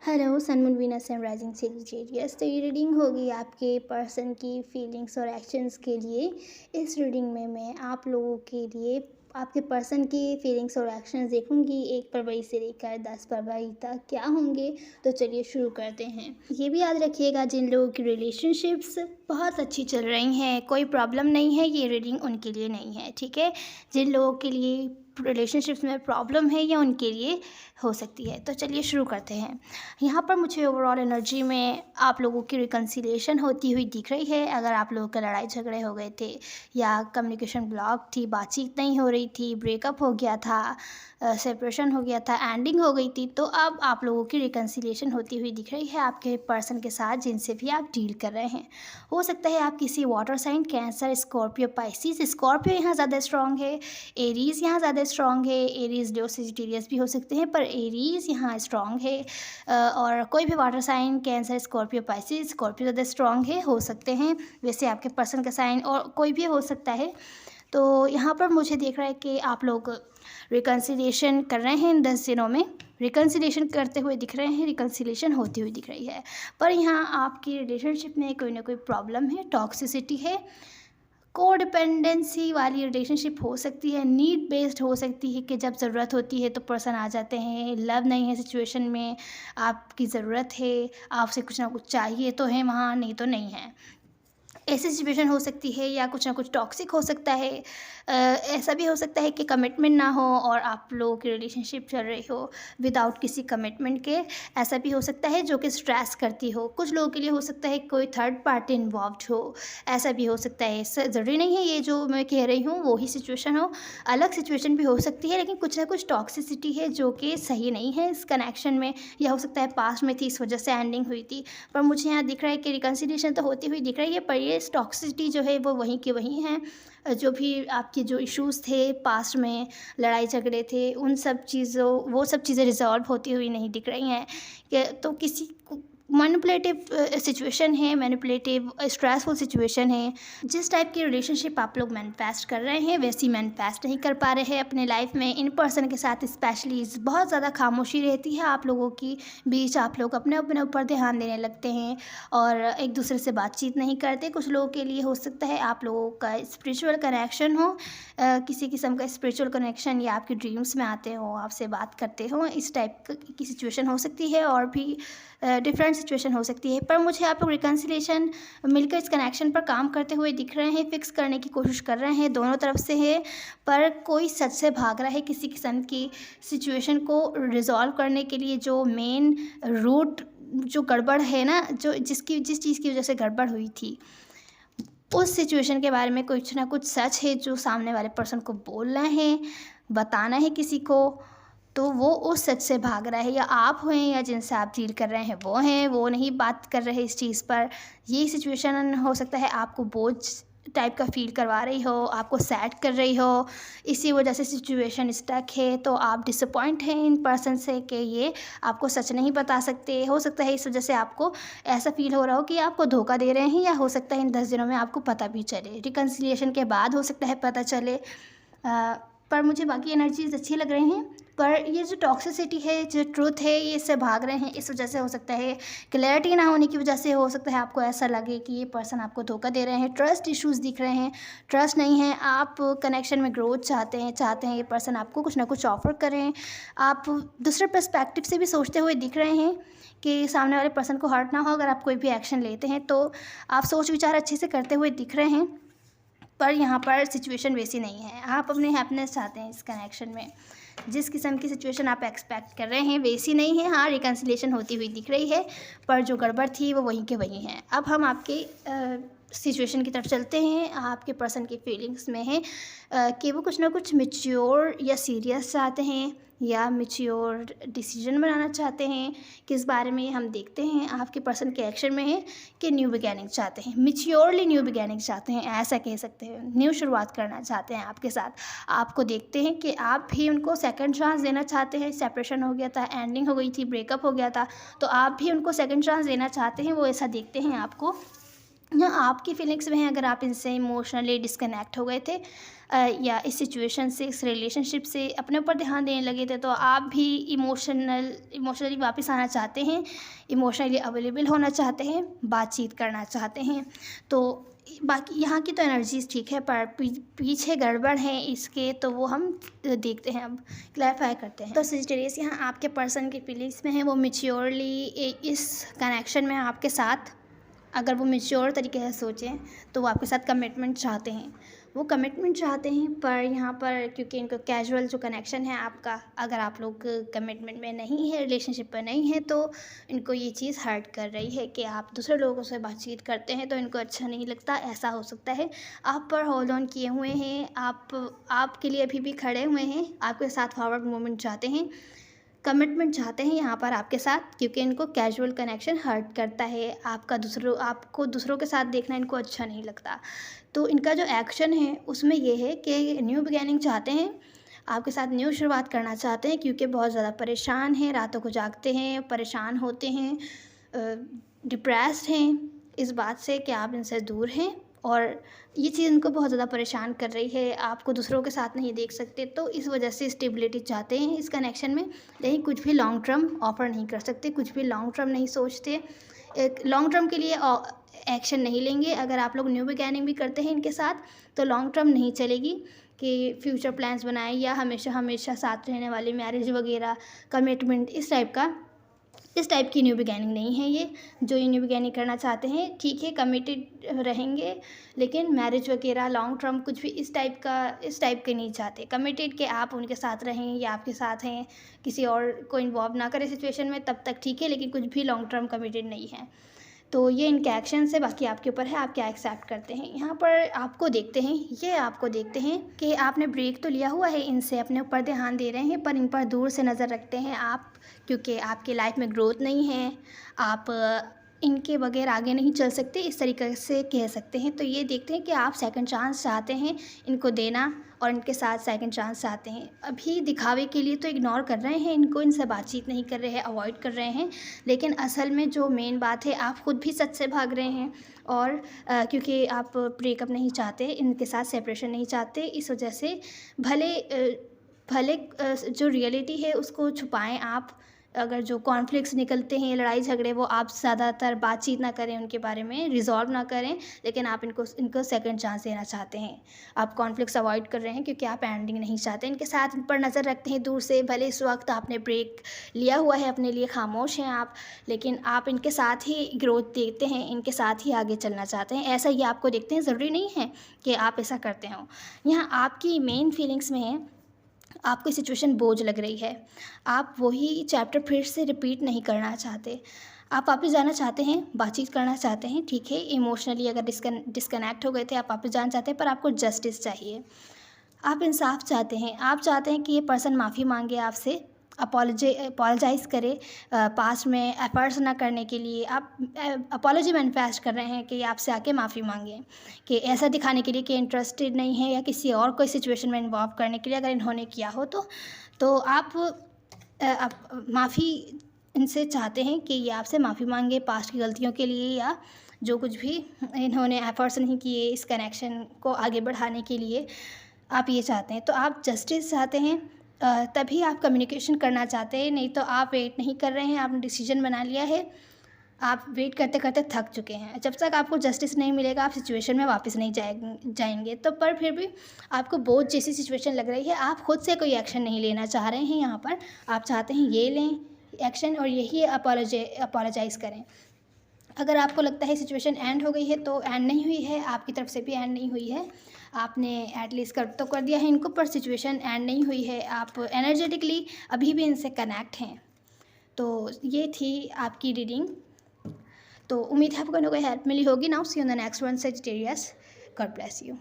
Hello sun moon Venus and rising Sagittarius. तो ये reading होगी आपके पर्सन की फीलिंग्स और एक्शंस के लिए। इस रीडिंग में मैं आप लोगों के लिए आपके पर्सन की फीलिंग्स और एक्शंस देखूंगी 1 फरवरी से लेकर 10 फरवरी तक क्या होंगे। तो चलिए शुरू करते हैं। ये भी याद रखिएगा, जिन लोगों की रिलेशनशिप्स बहुत अच्छी चल रही हैं, कोई प्रॉब्लम नहीं है, ये रीडिंग उनके लिए नहीं है, ठीक है। जिन लोगों के लिए रिलेशनशिप्स में प्रॉब्लम है या उनके लिए हो सकती है। तो चलिए शुरू करते हैं। यहाँ पर मुझे ओवरऑल एनर्जी में आप लोगों की रिकन्सिलिएशन होती हुई दिख रही है। अगर आप लोगों के लड़ाई झगड़े हो गए थे या कम्युनिकेशन ब्लॉक थी, बातचीत नहीं हो रही थी, ब्रेकअप हो गया था, सेपरेशन हो गया था, एंडिंग हो गई थी, तो अब आप लोगों की रिकन्सिलिएशन होती हुई दिख रही है आपके पर्सन के साथ जिनसे भी आप डील कर रहे हैं। हो सकता है आप किसी water sign, Cancer, Scorpio, Pisces. Scorpio यहाँ ज़्यादा स्ट्रॉन्ग है, एरीज़ यहाँ ज़्यादा स्ट्रॉन्ग है। एरीज़ लियो सेजिटेरियस भी हो सकते हैं, पर एरीज़ यहाँ स्ट्रॉन्ग है। और कोई भी water sign, Cancer, Scorpio, Pisces. Scorpio ज़्यादा स्ट्रॉन्ग है, हो सकते हैं वैसे आपके पर्सन का साइन, और कोई भी हो सकता है। तो यहाँ पर मुझे देख रहा है कि आप लोग रिकन्सिलिएशन कर रहे हैं इन 10 दिनों में। रिकन्सिलिएशन करते हुए दिख रहे हैं, रिकन्सिलिएशन होती हुई दिख रही है। पर यहाँ आपकी रिलेशनशिप में कोई ना कोई प्रॉब्लम है, टॉक्सिसिटी है, कोडिपेंडेंसी वाली रिलेशनशिप हो सकती है, नीड बेस्ड हो सकती है कि जब ज़रूरत होती है तो पर्सन आ जाते हैं। लव नहीं है सिचुएशन में, आपकी ज़रूरत है, आपसे कुछ ना कुछ चाहिए तो है वहाँ, नहीं तो नहीं है। ऐसी सिचुएशन हो सकती है, या कुछ ना कुछ टॉक्सिक हो सकता है। ऐसा भी हो सकता है कि कमिटमेंट ना हो और आप लोगों की रिलेशनशिप चल रही हो विदाउट किसी कमिटमेंट के। ऐसा भी हो सकता है जो कि स्ट्रेस करती हो। कुछ लोगों के लिए हो सकता है कोई थर्ड पार्टी इन्वॉल्व्ड हो, ऐसा भी हो सकता है। ज़रूरी नहीं है ये जो मैं कह रही हूँ वो ही सिचुएशन हो, अलग सिचुएशन भी हो सकती है, लेकिन कुछ ना कुछ टॉक्सिसिटी है जो कि सही नहीं है इस कनेक्शन में, या हो सकता है पास्ट में थी, इस वजह से एंडिंग हुई थी। पर मुझे यहाँ दिख रहा है कि रिकन्सिलिएशन तो होती हुई दिख रही है, पर ये टॉक्सिसिटी जो है वो वहीं के वहीं है। जो भी आपके जो इश्यूज़ थे पास्ट में, लड़ाई झगड़े थे, उन सब चीज़ों वो सब चीज़ें रिजॉल्व होती हुई नहीं दिख रही हैं। कि तो किसी मैनिपुलेटिव सिचुएशन है, मैनिपुलेटिव स्ट्रेसफुल सिचुएशन है। जिस टाइप की रिलेशनशिप आप लोग मैनिफेस्ट कर रहे हैं वैसी मैनिफेस्ट नहीं कर पा रहे हैं अपने लाइफ में। इन पर्सन के साथ स्पेशली बहुत ज़्यादा खामोशी रहती है आप लोगों की बीच। आप लोग अपने अपने ऊपर ध्यान देने लगते हैं और एक दूसरे से बातचीत नहीं करते। कुछ लोगों के लिए हो सकता है आप लोगों का स्पिरिचुअल कनेक्शन हो, किसी किस्म का स्पिरिचुअल कनेक्शन, या आपके ड्रीम्स में आते हो, आपसे बात करते हो, इस टाइप की सिचुएशन हो सकती है। और भी डिफरेंट सिचुएशन हो सकती है। पर मुझे आप लोग रिकन्सिलिएशन मिलकर इस कनेक्शन पर काम करते हुए दिख रहे हैं, फिक्स करने की कोशिश कर रहे हैं, दोनों तरफ से है। पर कोई सच से भाग रहा है किसी किस्म की सिचुएशन को रिजॉल्व करने के लिए। जो मेन रूट जो गड़बड़ है ना, जिस चीज़ की वजह से गड़बड़ हुई थी, उस सिचुएशन के बारे में कुछ ना कुछ सच है जो सामने वाले पर्सन को बोलना है, बताना है किसी को। तो वो उस सच से भाग रहा है, या आप हैं या जिनसे आप डील कर रहे हैं वो हैं, वो नहीं बात कर रहे इस चीज़ पर। ये सिचुएशन हो सकता है आपको बोझ टाइप का फील करवा रही हो, आपको सैड कर रही हो, इसी वजह से सिचुएशन स्टक है। तो आप डिसअपॉइंट हैं इन पर्सन से कि ये आपको सच नहीं बता सकते। हो सकता है इस वजह से आपको ऐसा फील हो रहा हो कि आपको धोखा दे रहे हैं, या हो सकता है इन 10 दिनों में आपको पता भी चले। रिकन्सिलिएशन के बाद हो सकता है पता चले। पर मुझे बाकी एनर्जीज अच्छी लग रही हैं। पर ये जो टॉक्सिसिटी है, जो ट्रूथ है, ये इससे भाग रहे हैं, इस वजह से हो सकता है। क्लैरिटी ना होने की वजह से हो सकता है आपको ऐसा लगे कि ये पर्सन आपको धोखा दे रहे हैं। ट्रस्ट इश्यूज़ दिख रहे हैं, ट्रस्ट नहीं है। आप कनेक्शन में ग्रोथ चाहते हैं ये पर्सन आपको कुछ ना कुछ ऑफर करें। आप दूसरे पर्सपेक्टिव से भी सोचते हुए दिख रहे हैं कि सामने वाले पर्सन को हर्ट ना हो अगर आप कोई भी एक्शन लेते हैं। तो आप सोच विचार अच्छे से करते हुए दिख रहे हैं। पर यहाँ पर सिचुएशन वैसी नहीं है। आप अपने हैप्पीनेस चाहते हैं इस कनेक्शन में। जिस किस्म की सिचुएशन आप एक्सपेक्ट कर रहे हैं वैसी नहीं है। हाँ, रिकन्सिलिएशन होती हुई दिख रही है, पर जो गड़बड़ थी वो वहीं के वहीं है। अब हम आपके सिचुएशन की तरफ चलते हैं। आपके पर्सन की फीलिंग्स में है कि वो कुछ ना कुछ मैच्योर या सीरियस चाहते हैं, या मैच्योर डिसीजन बनाना चाहते हैं। किस बारे में हम देखते हैं आपके पर्सन के एक्शन में है कि न्यू बिगैनिंग चाहते हैं, मैच्योरली न्यू बिगैनिंग चाहते हैं, ऐसा कह सकते हैं। न्यू शुरुआत करना चाहते हैं आपके साथ। आपको देखते हैं कि आप भी उनको सेकंड चांस देना चाहते हैं। सेपरेशन हो गया था, एंडिंग हो गई थी, ब्रेकअप हो गया था, तो आप भी उनको सेकंड चांस देना चाहते हैं। वो ऐसा देखते हैं आपको। यहाँ आपकी फीलिंग्स में है, अगर आप इनसे इमोशनली डिस्कनेक्ट हो गए थे या इस सिचुएशन से, इस रिलेशनशिप से अपने ऊपर ध्यान देने लगे थे, तो आप भी इमोशनली वापस आना चाहते हैं, इमोशनली अवेलेबल होना चाहते हैं, बातचीत करना चाहते हैं। तो बाकी यहाँ की तो एनर्जीज ठीक है, पर पीछे गड़बड़ है इसके, तो वो हम देखते हैं, अब क्लैरिफाई करते हैं। तो सजिटेरियस, यहाँ आपके पर्सन की फीलिंग्स में है, वो मैच्योरली इस कनेक्शन में आपके साथ, अगर वो मैच्योर तरीके से सोचें तो वो आपके साथ कमिटमेंट चाहते हैं, वो कमिटमेंट चाहते हैं। पर यहाँ पर क्योंकि इनको कैजुअल जो कनेक्शन है आपका, अगर आप लोग कमिटमेंट में नहीं है, रिलेशनशिप में नहीं है, तो इनको ये चीज़ हर्ट कर रही है कि आप दूसरे लोगों से बातचीत करते हैं तो इनको अच्छा नहीं लगता। ऐसा हो सकता है आप पर होल्ड ऑन किए हुए हैं, आपके लिए अभी भी खड़े हुए हैं, आपके साथ फॉरवर्ड मूवमेंट चाहते हैं, कमिटमेंट चाहते हैं यहाँ पर आपके साथ, क्योंकि इनको कैजुअल कनेक्शन हर्ट करता है। आपको दूसरों के साथ देखना इनको अच्छा नहीं लगता। तो इनका जो एक्शन है उसमें ये है कि न्यू बिगिनिंग चाहते हैं, आपके साथ न्यू शुरुआत करना चाहते हैं, क्योंकि बहुत ज़्यादा परेशान हैं, रातों को जागते हैं, परेशान होते हैं, डिप्रेस्ड हैं इस बात से कि आप इनसे दूर हैं, और ये चीज़ इनको बहुत ज़्यादा परेशान कर रही है। आपको दूसरों के साथ नहीं देख सकते, तो इस वजह से स्टेबिलिटी चाहते हैं इस कनेक्शन में, लेकिन कुछ भी लॉन्ग टर्म ऑफ़र नहीं कर सकते, कुछ भी लॉन्ग टर्म नहीं सोचते, एक लॉन्ग टर्म के लिए एक्शन नहीं लेंगे। अगर आप लोग न्यू बिगिनिंग भी करते हैं इनके साथ, तो लॉन्ग टर्म नहीं चलेगी कि फ्यूचर प्लान्स बनाएं या हमेशा हमेशा साथ रहने वाली मैरिज वगैरह, कमिटमेंट, इस टाइप की न्यू बिगिनिंग नहीं है ये। जो ये न्यू बिगिनिंग करना चाहते हैं, ठीक है, कमिटेड रहेंगे, लेकिन मैरिज वगैरह लॉन्ग टर्म कुछ भी इस टाइप के नहीं चाहते। कमिटेड कि आप उनके साथ रहें या आपके साथ हैं, किसी और को इन्वॉल्व ना करें सिचुएशन में, तब तक ठीक है, लेकिन कुछ भी लॉन्ग टर्म कमिटेड नहीं है। तो ये इनके एक्शन से, बाकी आपके ऊपर है, आप क्या एक्सेप्ट करते हैं। यहाँ पर आपको देखते हैं कि आपने ब्रेक तो लिया हुआ है इनसे, अपने ऊपर ध्यान दे रहे हैं, पर इन पर दूर से नज़र रखते हैं आप, क्योंकि आपकी लाइफ में ग्रोथ नहीं है, आप इनके बगैर आगे नहीं चल सकते, इस तरीके से कह सकते हैं। तो ये देखते हैं कि आप सेकंड चांस चाहते हैं इनको देना, और इनके साथ सेकंड चांस चाहते हैं। अभी दिखावे के लिए तो इग्नोर कर रहे हैं इनको, इनसे बातचीत नहीं कर रहे हैं, अवॉइड कर रहे हैं, लेकिन असल में जो मेन बात है, आप खुद भी सच से भाग रहे हैं, और क्योंकि आप ब्रेकअप नहीं चाहते, इनके साथ सेपरेशन नहीं चाहते, इस वजह से भले जो रियलिटी है उसको छुपाएं आप। अगर जो कॉन्फ्लिक्ट्स निकलते हैं, लड़ाई झगड़े, वो आप ज़्यादातर बातचीत ना करें, उनके बारे में रिज़ॉल्व ना करें, लेकिन आप इनको सेकंड चांस देना चाहते हैं। आप कॉन्फ्लिक्ट्स अवॉइड कर रहे हैं क्योंकि आप एंडिंग नहीं चाहते। इनके साथ इन पर नज़र रखते हैं दूर से, भले इस वक्त आपने ब्रेक लिया हुआ है, अपने लिए खामोश हैं आप, लेकिन आप इनके साथ ही ग्रोथ देखते हैं, इनके साथ ही आगे चलना चाहते हैं। ऐसा ही आपको देखते हैं, ज़रूरी नहीं है कि आप ऐसा करते हो। यहाँ आपकी मेन फीलिंग्स में है, आपको सिचुएशन बोझ लग रही है, आप वही चैप्टर फिर से रिपीट नहीं करना चाहते, आप वापस जाना चाहते हैं, बातचीत करना चाहते हैं, ठीक है, इमोशनली अगर डिस्कनेक्ट हो गए थे, आप वापस जाना चाहते हैं, पर आपको जस्टिस चाहिए, आप इंसाफ चाहते हैं, आप चाहते हैं कि ये पर्सन माफ़ी मांगे आपसे, अपोलोजाइज़ करे, पास्ट में एफर्ट्स ना करने के लिए आप अपोलॉजी मैनिफेस्ट कर रहे हैं कि आपसे आके माफ़ी मांगे, कि ऐसा दिखाने के लिए कि इंटरेस्टेड नहीं है, या किसी और कोई सिचुएशन में इन्वॉल्व करने के लिए अगर इन्होंने किया हो तो आप माफ़ी इनसे चाहते हैं कि ये आपसे माफ़ी मांगे पास्ट की गलतियों के लिए, या जो कुछ भी इन्होंने एफर्ट्स नहीं किए इस कनेक्शन को आगे बढ़ाने के लिए, आप ये चाहते हैं। तो आप जस्टिस चाहते हैं, तभी आप कम्युनिकेशन करना चाहते हैं, नहीं तो आप वेट नहीं कर रहे हैं, आपने डिसीजन बना लिया है, आप वेट करते करते थक चुके हैं। जब तक आपको जस्टिस नहीं मिलेगा, आप सिचुएशन में वापस नहीं जाएंगे। तो पर फिर भी आपको बोझ जैसी सिचुएशन लग रही है, आप खुद से कोई एक्शन नहीं लेना चाह रहे हैं। यहाँ पर आप चाहते हैं ये लें एक्शन, और यही अपोलोजाइज़ करें। अगर आपको लगता है सिचुएशन एंड हो गई है, तो एंड नहीं हुई है, आपकी तरफ से भी एंड नहीं हुई है, आपने एटलीस्ट कर दिया है इनको, पर सिचुएशन एंड नहीं हुई है, आप एनर्जेटिकली अभी भी इनसे कनेक्ट हैं। तो ये थी आपकी रीडिंग। तो उम्मीद है आपको कोई हेल्प मिली होगी। Now see you in the next one, Sagittarius. God bless you.